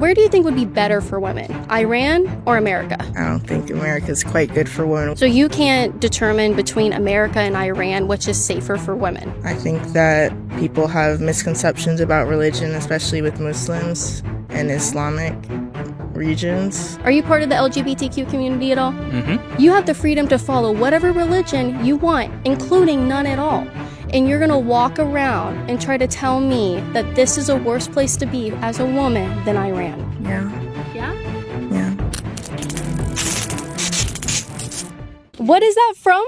Where do you think would be better for women, Iran or America? I don't think America's quite good for women. So you can't determine between America and Iran which is safer for women? I think that people have misconceptions about religion, especially with Muslims and Islamic regions. Are you part of the LGBTQ community at all? Mm-hmm. You have the freedom to follow whatever religion you want, including none at all. And you're gonna walk around and try to tell me that this is a worse place to be as a woman than Iran. Yeah. Yeah? Yeah. What is that from?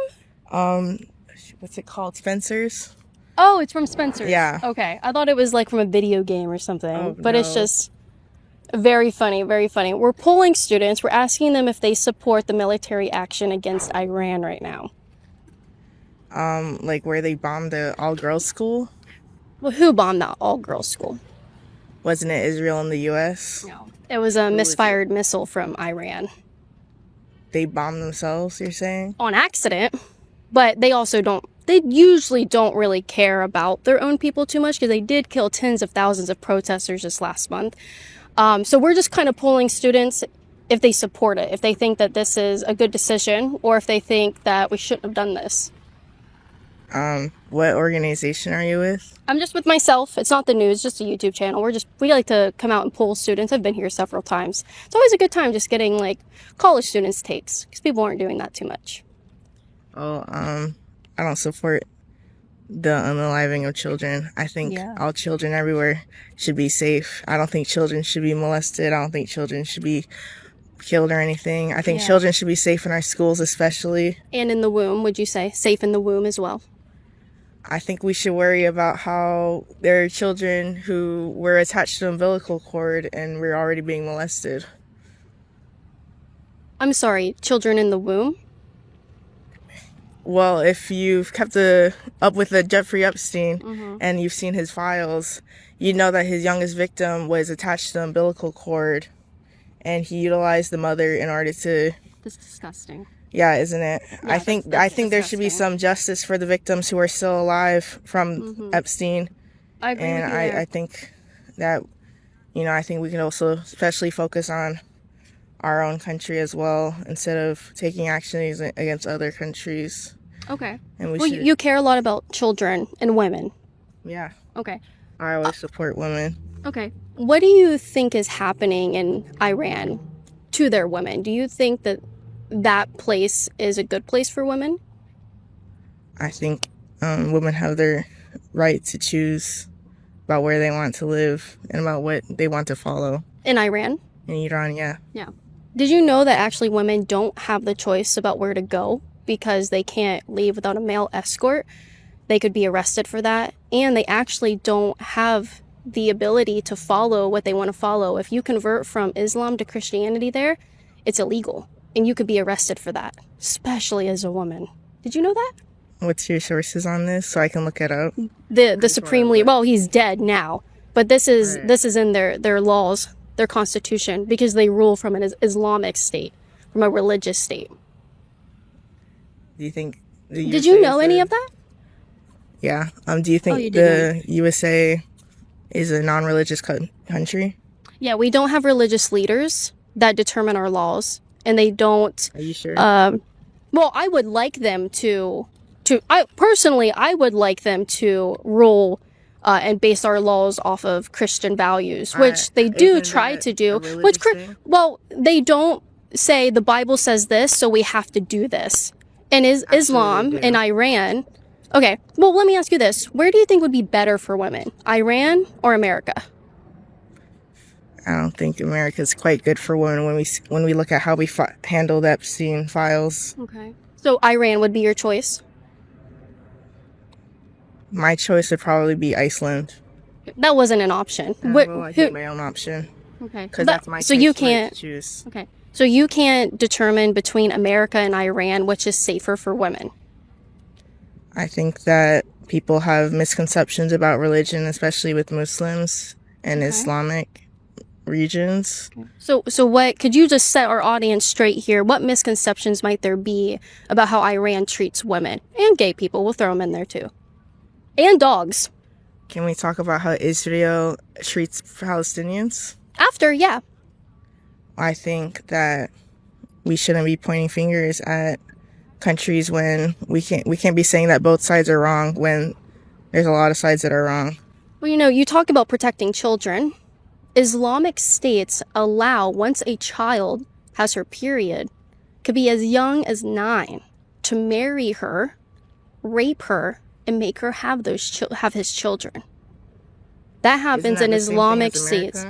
What's it called? Spencer's? Oh, it's from Spencer's. Yeah. Okay. I thought it was like from a video game or something. Oh, but it's no. just very funny, very funny. We're polling students. We're asking them if they support the military action against Iran right now. Like where they bombed the all-girls school? Well, who bombed that all-girls school? Wasn't it Israel and the U.S.? No. It was a misfired missile from Iran. They bombed themselves, you're saying? On accident. But they usually don't really care about their own people too much because they did kill tens of thousands of protesters this last month. So we're just kind of polling students if they support it, if they think that this is a good decision, or if they think that we shouldn't have done this. What organization are you with? I'm just with myself. It's not the news, just a YouTube channel. We like to come out and poll students. I've been here several times. It's always a good time just getting like college students' takes because people aren't doing that too much. Oh, I don't support the unaliving of children. I think all children everywhere should be safe. I don't think children should be molested. I don't think children should be killed or anything. I think children should be safe in our schools especially. And in the womb, would you say? Safe in the womb as well? I think we should worry about how there are children who were attached to the umbilical cord and we're already being molested. I'm sorry, children in the womb? Well, if you've kept up with the Jeffrey Epstein and you've seen his files, you know that his youngest victim was attached to the umbilical cord and he utilized the mother in order to... That's disgusting. Yeah, isn't it? Yeah, I think there should be some justice for the victims who are still alive from Epstein. I agree with you there. I think that, I think we can also especially focus on our own country as well instead of taking actions against other countries. Okay. And you care a lot about children and women. Yeah. Okay. I always support women. Okay. What do you think is happening in Iran to their women? Do you think that place is a good place for women? I think women have their right to choose about where they want to live and about what they want to follow. In Iran? In Iran, yeah. Yeah. Did you know that actually women don't have the choice about where to go because they can't leave without a male escort? They could be arrested for that. And they actually don't have the ability to follow what they want to follow. If you convert from Islam to Christianity there, it's illegal. And you could be arrested for that, especially as a woman. Did you know that? What's your sources on this so I can look it up? The supreme leader, well, he's dead now, but this is in their laws, their constitution, because they rule from an Islamic state, from a religious state. Do you think Did you know any of that? Yeah. Do you think the USA is a non-religious country? Yeah, we don't have religious leaders that determine our laws. And they don't... Are you sure? Well, I would like them to I would like them to rule and base our laws off of Christian values, which they do try to do. Well, they don't say the Bible says this, so we have to do this. And Islam and Iran... Okay, well, let me ask you this. Where do you think would be better for women, Iran or America? I don't think America's quite good for women when we look at how we handled Epstein files. Okay. So Iran would be your choice? My choice would probably be Iceland. That wasn't an option. Well, I think my own option. Okay. Because that's my so you can't choose. Okay. So you can't determine between America and Iran which is safer for women? I think that people have misconceptions about religion, especially with Muslims and Islamic regions. So what could you just set our audience straight here? What misconceptions might there be about how Iran treats women and gay people? We'll throw them in there too. And dogs. Can we talk about how Israel treats Palestinians? After, yeah. I think that we shouldn't be pointing fingers at countries when we can't be saying that both sides are wrong when there's a lot of sides that are wrong. Well, you talk about protecting children. Islamic states allow, once a child has her period, could be as young as 9, to marry her, rape her, and make her have have his children. That happens in Islamic states.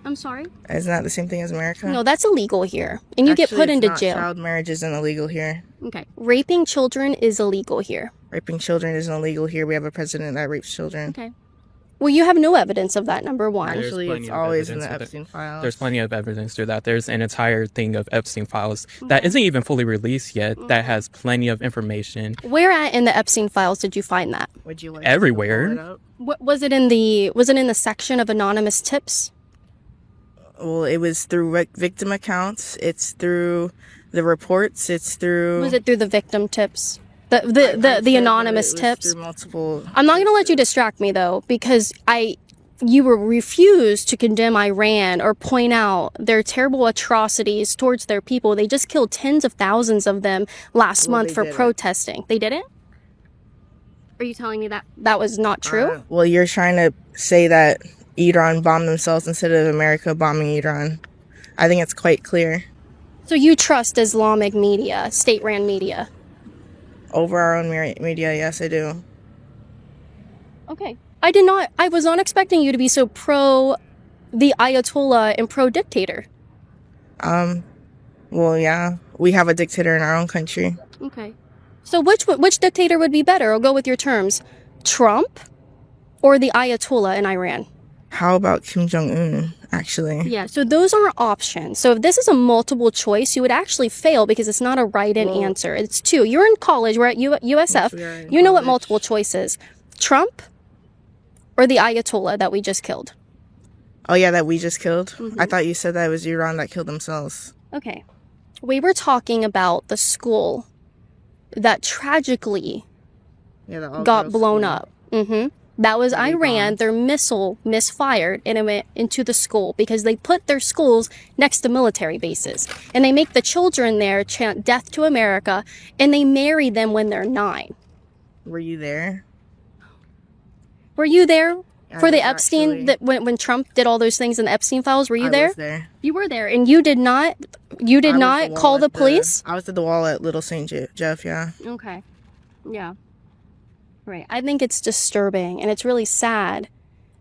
I'm sorry? Isn't that the same thing as America? No, that's illegal here. And you get put into jail. Child marriage isn't illegal here. Okay. Raping children is illegal here. Raping children isn't illegal here. We have a president that rapes children. Okay. Well, you have no evidence of that, number one. Actually, it's always in the Epstein files. There's plenty of evidence to that. There's an entire thing of Epstein files that isn't even fully released yet, that has plenty of information. Where at in the Epstein files did you find that? Would you like everywhere? Was it in the section of anonymous tips? Well, it was through victim accounts. It's through the reports. It's through... Was it through the victim tips? The anonymous tips? Multiple... I'm not going to let you distract me, though, because you were refused to condemn Iran or point out their terrible atrocities towards their people. They just killed tens of thousands of them last month for protesting. They didn't? Are you telling me that was not true? Well, you're trying to say that Iran bombed themselves instead of America bombing Iran. I think it's quite clear. So you trust Islamic media, state-ran media? Over our own media, yes, I do. Okay. I was not expecting you to be so pro the Ayatollah and pro dictator. Well, yeah, we have a dictator in our own country. Okay. So which dictator would be better? I'll go with your terms. Trump or the Ayatollah in Iran? How about Kim Jong-un, actually? Yeah, so those are options. So if this is a multiple choice, you would actually fail because it's not a right-in answer. It's 2. You're in college. We're at USF. You know what multiple choice is. Trump or the Ayatollah that we just killed? Oh, yeah, that we just killed? Mm-hmm. I thought you said that it was Iran that killed themselves. Okay. We were talking about the school that tragically got blown up. Mm-hmm. That was Iran. Their missile misfired and it went into the school because they put their schools next to military bases. And they make the children there chant death to America and they marry them when they're 9. Were you there? Were you there for the Epstein, when Trump did all those things in the Epstein files? Were you there? I was there. You were there and you did not call the police? I was at the wall at Little St. Jeff, yeah. Okay. Yeah. Right. I think it's disturbing and it's really sad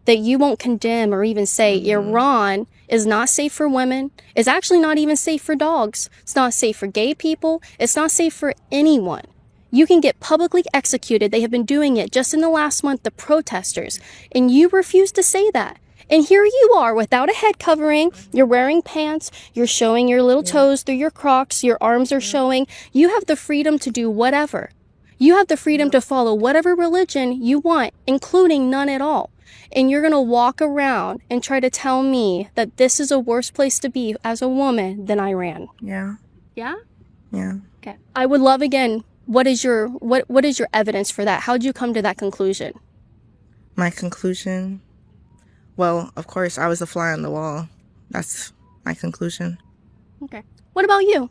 that you won't condemn or even say Iran is not safe for women. It's actually not even safe for dogs. It's not safe for gay people. It's not safe for anyone. You can get publicly executed. They have been doing it just in the last month, the protesters. And you refuse to say that. And here you are without a head covering. You're wearing pants. You're showing your little toes through your Crocs. Your arms are showing. You have the freedom to do whatever. You have the freedom to follow whatever religion you want, including none at all. And you're going to walk around and try to tell me that this is a worse place to be as a woman than Iran. Yeah. Yeah? Yeah. Okay. I would love, again, what is your evidence for that? How did you come to that conclusion? My conclusion? Well, of course, I was a fly on the wall. That's my conclusion. Okay. What about you?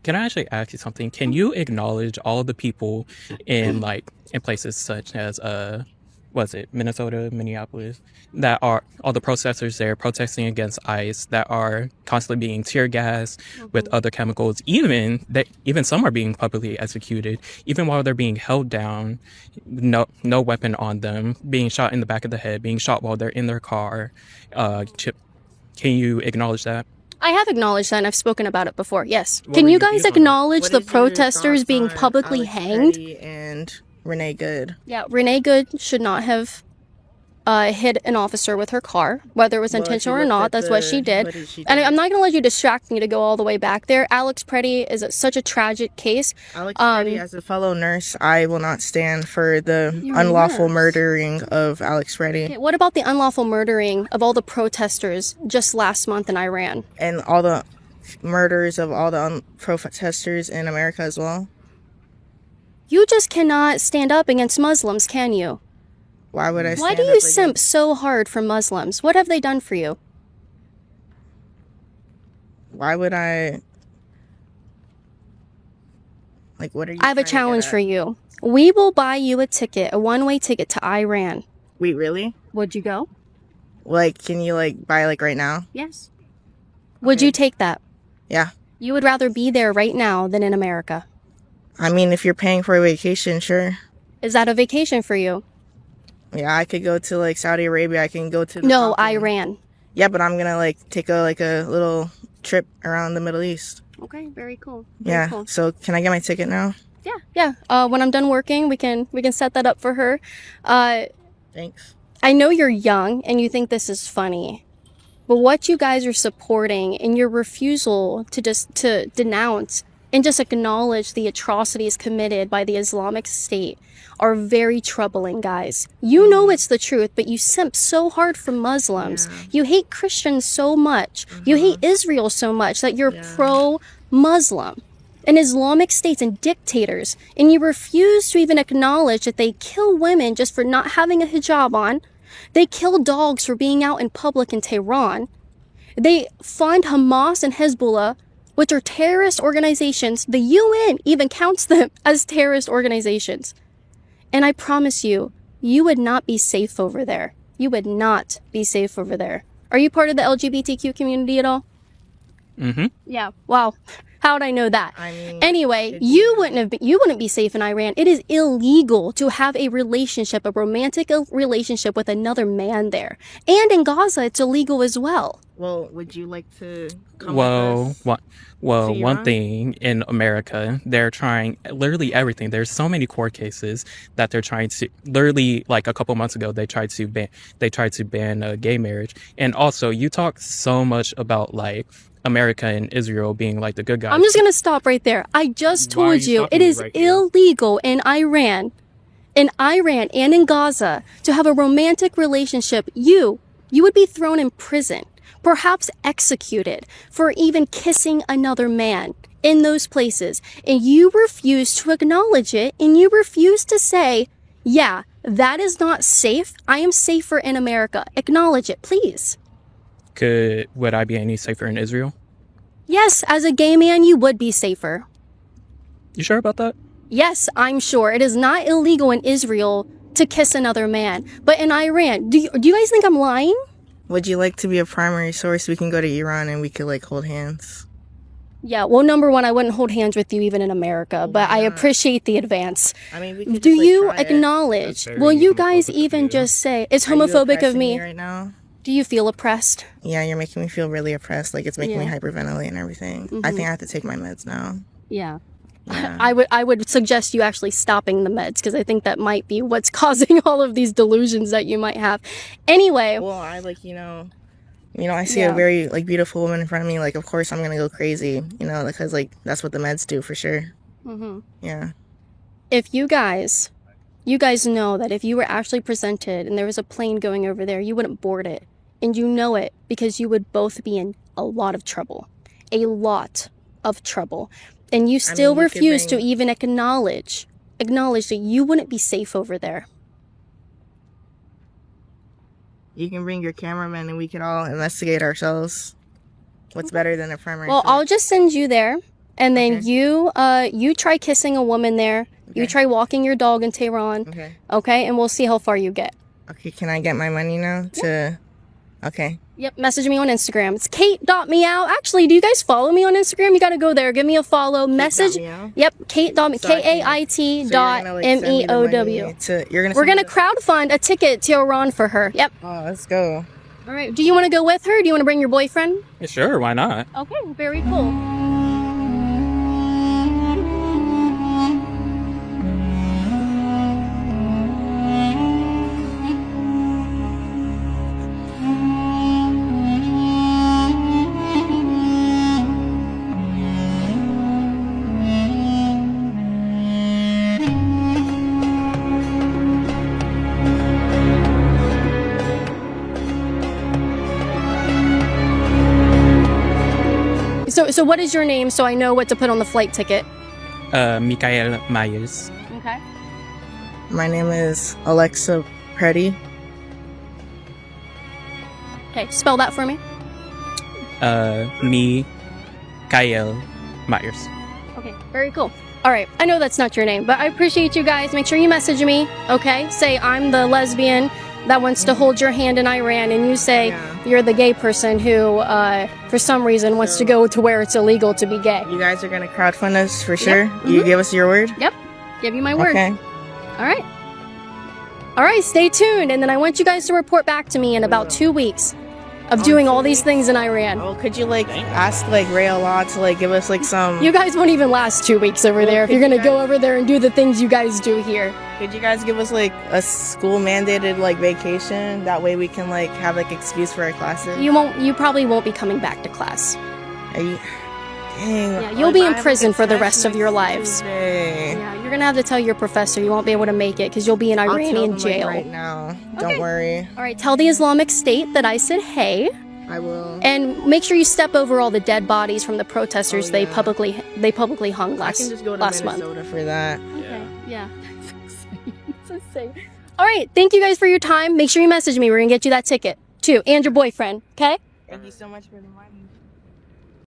Can I actually ask you something? Can you acknowledge all the people in places such as Minnesota, Minneapolis, that are all the protesters there protesting against ICE that are constantly being tear gassed with other chemicals, even some are being publicly executed, even while they're being held down, no weapon on them, being shot in the back of the head, being shot while they're in their car. Can you acknowledge that? I have acknowledged that and I've spoken about it before, yes. Can you guys acknowledge the protesters being publicly hanged? And Renee Good. Yeah, Renee Good should not have hit an officer with her car, whether it was intentional or not. That's what she did. And I'm not going to let you distract me to go all the way back there. Alex Preddy is such a tragic case. Alex Preddy, as a fellow nurse, I will not stand for the unlawful murdering of Alex Preddy. Okay, what about the unlawful murdering of all the protesters just last month in Iran? And all the murders of all the protesters in America as well? You just cannot stand up against Muslims, can you? Why would I stand up? Why do you simp so hard for Muslims? What have they done for you? Why would I? Like, what are you? I have a challenge for you. We will buy you a ticket, a one-way ticket to Iran. Wait, really? Would you go? Like, can you like buy like right now? Yes. Would you take that? Yeah. You would rather be there right now than in America. I mean, if you're paying for a vacation, sure. Is that a vacation for you? Yeah, I could go to like Saudi Arabia. I can go to No, Iran. Yeah, but I'm gonna like take a little trip around the Middle East. Okay, very cool. Yeah. Cool. So can I get my ticket now? Yeah. When I'm done working, we can set that up for her. Thanks. I know you're young and you think this is funny, but what you guys are supporting and your refusal to denounce and just acknowledge the atrocities committed by the Islamic State are very troubling, guys. You know it's the truth, but you simp so hard for Muslims. Yeah. You hate Christians so much. You hate Israel so much that you're pro-Muslim and Islamic states and dictators, and you refuse to even acknowledge that they kill women just for not having a hijab on. They kill dogs for being out in public in Tehran. They fund Hamas and Hezbollah, which are terrorist organizations. The UN even counts them as terrorist organizations. And I promise you, you would not be safe over there. You would not be safe over there. Are you part of the LGBTQ community at all? Mm-hmm. Yeah. Wow. How would I know that? I mean, anyway, you wouldn't be safe in Iran. It is illegal to have a relationship, a romantic relationship with another man there. And in Gaza, it's illegal as well. Well, would you like to come with us? One thing in America, they're trying literally everything. There's so many court cases that they're trying to literally, like a couple months ago, they tried to ban gay marriage. And also, you talk so much about like America and Israel being like the good guys. I'm just gonna stop right there. I just told you it is illegal in Iran and in Gaza to have a romantic relationship. You would be thrown in prison, perhaps executed for even kissing another man in those places. And you refuse to acknowledge it, and you refuse to say, yeah, that is not safe. I am safer in America. Acknowledge it, please. Would I be any safer in Israel? Yes, as a gay man, you would be safer. You sure about that? Yes, I'm sure. It is not illegal in Israel to kiss another man. But in Iran, do you guys think I'm lying? Would you like to be a primary source? We can go to Iran and we could like hold hands. Yeah, well, number one, I wouldn't hold hands with you even in America, but I appreciate the advance. I mean, we could do just, like, you try it. acknowledge? Will you guys even just say it's homophobic of me? Right now? Do you feel oppressed? Yeah, you're making me feel really oppressed. Like it's making me hyperventilate and everything. I think I have to take my meds now. Yeah. I would suggest you actually stopping the meds because I think that might be what's causing all of these delusions that you might have. Anyway. Well, I like, I see a very like beautiful woman in front of me. Like, of course I'm going to go crazy, because like that's what the meds do for sure. Mm-hmm. Yeah. If you guys know that if you were actually presented and there was a plane going over there, you wouldn't board it. And you know it because you would both be in a lot of trouble. A lot of trouble. And you still refuse to even acknowledge that you wouldn't be safe over there. You can bring your cameraman and we can all investigate ourselves. What's better than a primary source? I'll just send you there. And then you try kissing a woman there. Okay. You try walking your dog in Tehran. Okay. Okay, and we'll see how far you get. Okay, can I get my money now Okay. Yep, message me on Instagram. It's kate.meow. Actually, do you guys follow me on Instagram? You gotta go there. Give me a follow. Message. Yep, kate.meow. Kait.meow. We're gonna crowdfund a ticket to Iran for her. Yep. Oh, let's go. All right. Do you want to go with her? Do you want to bring your boyfriend? Yeah, sure, why not? Okay, very cool. So what is your name so I know what to put on the flight ticket? Mikael Myers. Okay. My name is Alexa Preddy. Okay, spell that for me. Kyle Myers. Okay, very cool. All right, I know that's not your name, but I appreciate you guys. Make sure you message me, okay? Say I'm the lesbian that wants to hold your hand in Iran, and you say you're the gay person who, for some reason, wants to go to where it's illegal to be gay. You guys are going to crowdfund us for sure? Yep. You give us your word? Yep, give you my word. Okay. All right. All right, stay tuned, and then I want you guys to report back to me in about 2 weeks of doing all these things in Iran. Oh, could you like ask like Ray Allah to like give us like some? You guys won't even last 2 weeks over there if you're gonna go over there and do the things you guys do here. Could you guys give us like a school mandated like vacation? That way we can like have like excuse for our classes. You probably won't be coming back to class. Are you? Dang. Yeah, you'll be in prison for the rest of your lives. Tuesday. Yeah, you're gonna have to tell your professor you won't be able to make it because you'll be in Iranian jail. Right now. Okay. Don't worry. All right, tell the Islamic State that I said hey. I will. And make sure you step over all the dead bodies from the protesters they publicly hung I can just go to last Minnesota month. for that. Okay. Yeah. It's insane. All right, thank you guys for your time. Make sure you message me. We're gonna get you that ticket too, and your boyfriend. Okay. Thank you so much for the money.